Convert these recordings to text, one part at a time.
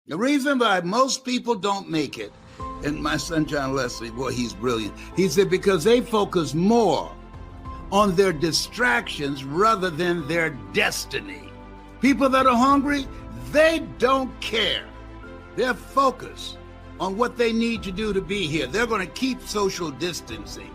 The reason why most people don't make it, and my son John Leslie, boy, he's brilliant. He said because they focus more on their distractions rather than their destiny. People that are hungry, they don't care. They're focused on what they need to do to be here. They're going to keep social distancing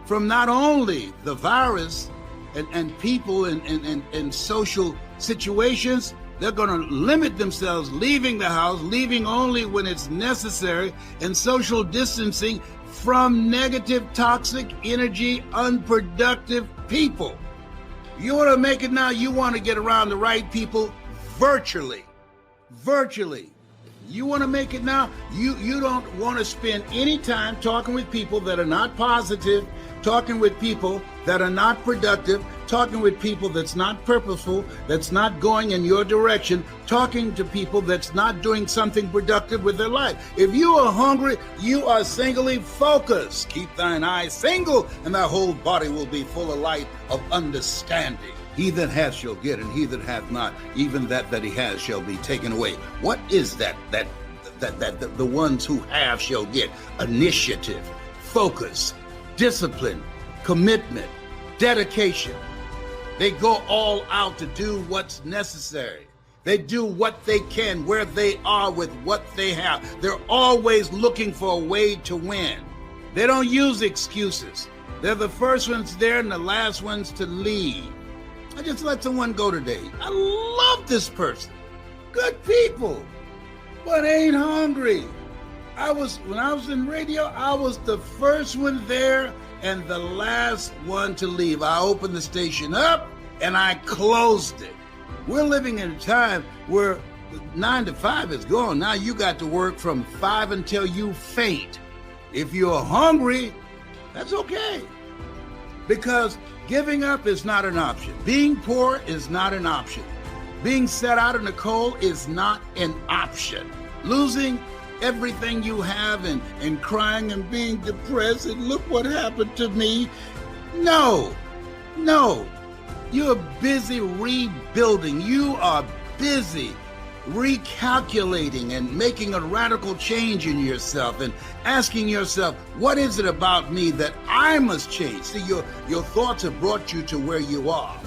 from not only the virus and people and social situations. They're going to limit themselves, leaving the house, leaving only when it's necessary, and social distancing from negative, toxic energy, unproductive people. You want to make it now, you want to get around the right people virtually. Virtually. You want to make it now, you don't want to spend any time talking with people that are not positive, talking with people that are not productive, talking with people that's not purposeful, that's not going in your direction, talking to people that's not doing something productive with their life. If you are hungry, you are singly focused. Keep thine eyes single, and thy whole body will be full of light of understanding. He that hath shall get, and he that hath not, even that he has shall be taken away. What is that the ones who have shall get? Initiative, focus, discipline, commitment, dedication. They go all out to do what's necessary. They do what they can, where they are with what they have. They're always looking for a way to win. They don't use excuses. They're the first ones there and the last ones to leave. I just let someone go today. I love this person. Good people, but ain't hungry. When I was in radio, I was the first one there and the last one to leave. I opened the station up and I closed it. We're living in a time where 9 to 5 is gone. Now you got to work from 5 until you faint. If you're hungry, that's okay. Because giving up is not an option. Being poor is not an option. Being set out in the cold is not an option. Losing everything you have and crying and being depressed and look what happened to me. No. You're busy rebuilding. You are busy recalculating and making a radical change in yourself and asking yourself, what is it about me that I must change? See, your thoughts have brought you to where you are.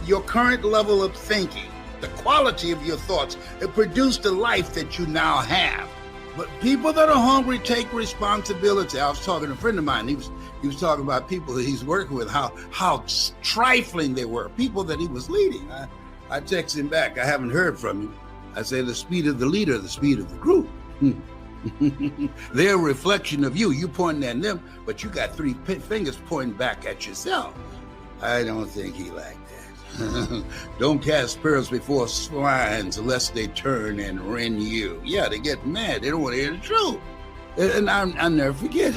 Your current level of thinking, the quality of your thoughts, it produced the life that you now have. But people that are hungry take responsibility. I was talking to a friend of mine. He was talking about people that he's working with, how trifling they were, people that he was leading. I texted him back. I haven't heard from him. I say the speed of the leader, the speed of the group. They're a reflection of you. You pointing at them, but you got 3 fingers pointing back at yourself. I don't think he liked that. Don't cast pearls before swines unless they turn and rend you. Yeah, they get mad. They don't want to hear the truth. And I'll never forget,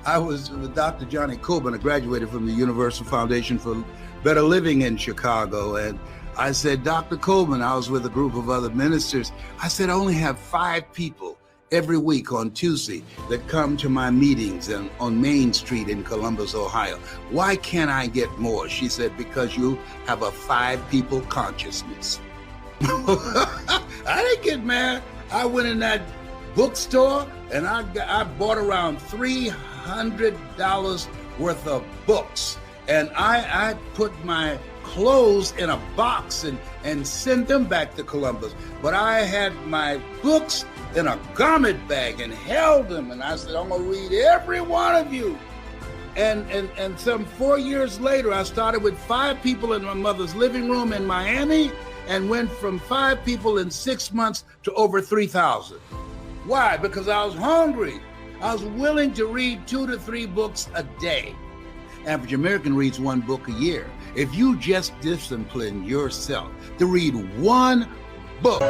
I was with Dr. Johnny Coben. I graduated from the Universal Foundation for Better Living in Chicago. And I said, Dr. Coben, I was with a group of other ministers. I said, I only have 5 people every week on Tuesday that come to my meetings on Main Street in Columbus, Ohio. Why can't I get more? She said, because you have a 5 people consciousness. I didn't get mad. I went in that bookstore and I bought around $300 worth of books. And I put my clothes in a box and sent them back to Columbus. But I had my books in a garment bag and held them. And I said, I'm going to read every one of you. And some 4 years later, I started with 5 people in my mother's living room in Miami and went from 5 people in 6 months to over 3,000. Why? Because I was hungry. I was willing to read 2 to 3 books a day. Average American reads 1 book a year. If you just discipline yourself to read 1 book.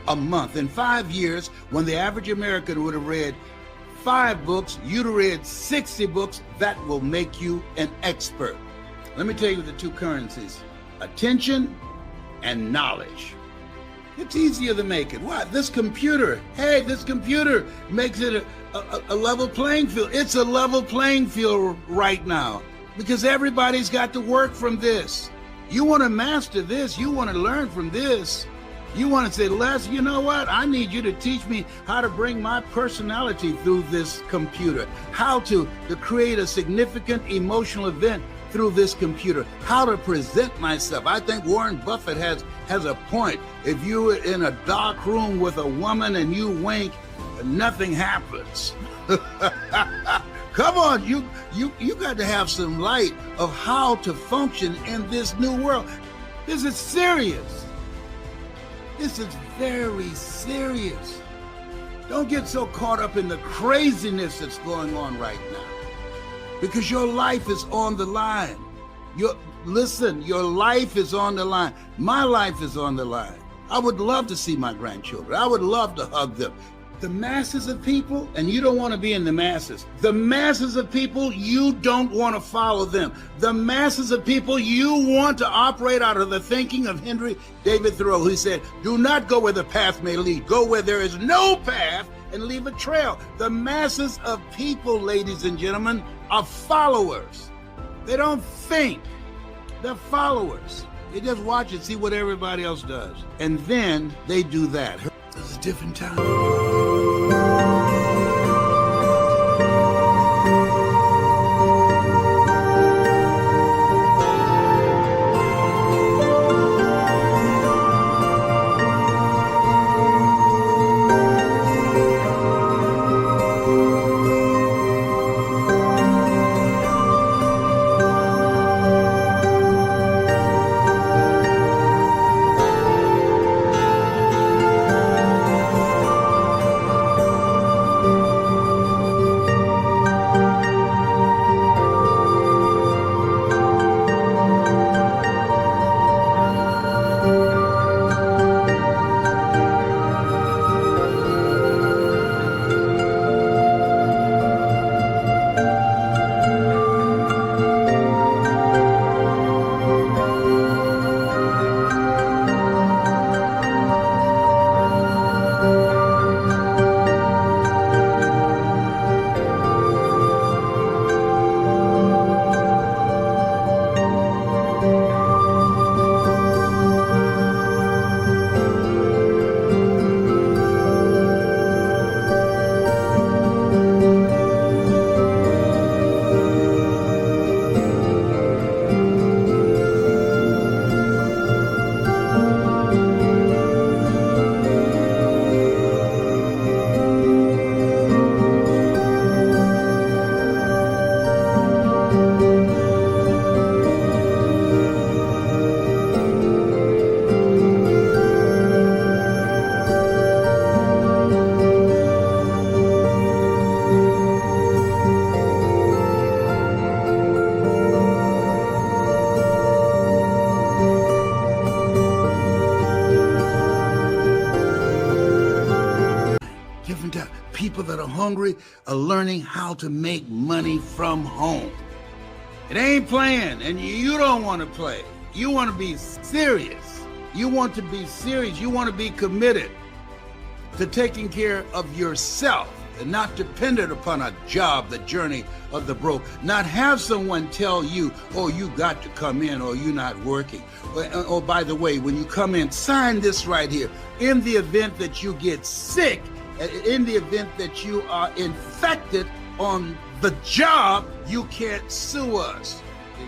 a month. In 5 years, when the average American would have read 5 books, you'd have read 60 books. That will make you an expert. Let me tell you the 2 currencies: attention and knowledge. It's easier to make it. Why? This computer makes it a level playing field. It's a level playing field right now because everybody's got to work from this. You want to master this. You want to learn from this. You want to say, Les, you know what? I need you to teach me how to bring my personality through this computer, how to create a significant emotional event through this computer, how to present myself. I think Warren Buffett has a point. If you're in a dark room with a woman and you wink, nothing happens. Come on, you got to have some light of how to function in this new world. This is serious. This is very serious. Don't get so caught up in the craziness that's going on right now, because your life is on the line. Your life is on the line. My life is on the line. I would love to see my grandchildren. I would love to hug them. The masses of people, and you don't want to be in the masses. The masses of people, you don't want to follow them. The masses of people, you want to operate out of the thinking of Henry David Thoreau, who said, do not go where the path may lead. Go where there is no path and leave a trail. The masses of people, ladies and gentlemen, are followers. They don't think. They're followers. They just watch and see what everybody else does. And then they do that. It's a different time. People that are hungry are learning how to make money from home. It ain't playing, and you don't want to play. You want to be serious. You want to be serious. You want to be committed to taking care of yourself and not dependent upon a job, the journey of the broke. Not have someone tell you, oh, you got to come in or you're not working. Or by the way, when you come in, sign this right here. In the event that you get sick, in the event that you are infected on the job, you can't sue us.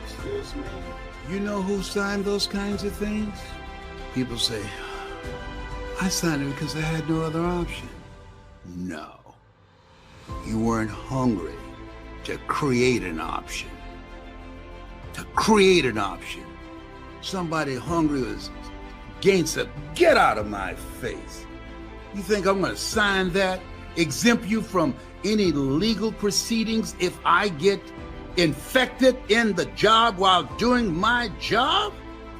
Excuse me? You know who signed those kinds of things? People say, I signed it because I had no other option. No. You weren't hungry to create an option. To create an option. Somebody hungry was against it. Get out of my face. You think I'm going to sign that, exempt you from any legal proceedings if I get infected in the job while doing my job?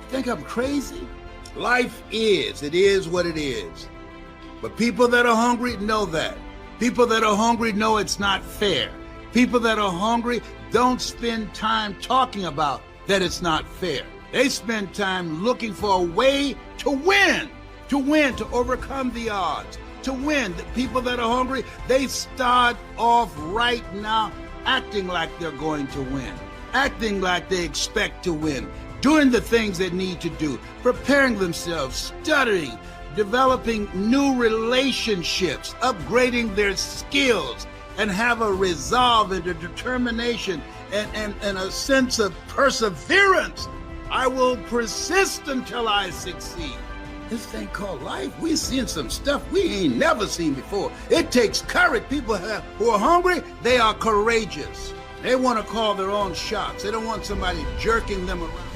You think I'm crazy? Life is, it is what it is. But people that are hungry know that. People that are hungry know it's not fair. People that are hungry don't spend time talking about that it's not fair. They spend time looking for a way to win, to overcome the odds, to win. The people that are hungry, they start off right now acting like they're going to win, acting like they expect to win, doing the things they need to do, preparing themselves, studying, developing new relationships, upgrading their skills, and have a resolve and a determination and a sense of perseverance. I will persist until I succeed. This thing called life, we seeing some stuff we ain't never seen before. It takes courage. People who are hungry, they are courageous. They want to call their own shots. They don't want somebody jerking them around.